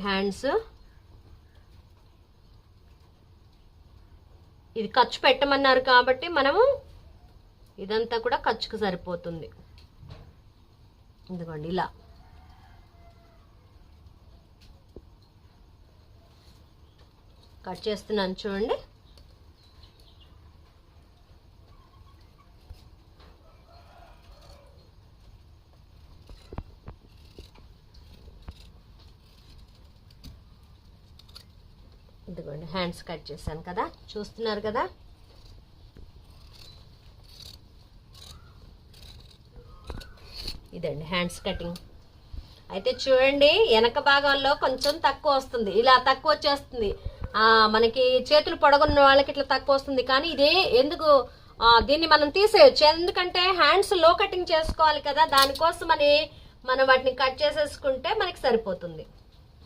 Hands ఇది ఖర్చు పెట్టమన్నారు కాబట్టి మనము ఇదంతా కూడా ఖర్చుకు సరిపోతుంది. ఇదిగోండి ఇలా కట్ చేస్తున్నాను చూడండి. ఇదిగోండి హ్యాండ్స్ కట్ చేశాను కదా, చూస్తున్నారు కదా. ఇదండి హ్యాండ్స్ కటింగ్. అయితే చూడండి వెనక భాగంలో కొంచెం తక్కువ వస్తుంది, ఇలా తక్కువ వచ్చేస్తుంది. మనకి చేతులు పొడగున్న వాళ్ళకి ఇట్లా తక్కువ వస్తుంది. కానీ ఇదే ఎందుకు దీన్ని మనం తీసేయచ్చు, ఎందుకంటే హ్యాండ్స్ లో కటింగ్ చేసుకోవాలి కదా, దానికోసం మనం వాటిని కట్ చేసేసుకుంటే మనకి సరిపోతుంది.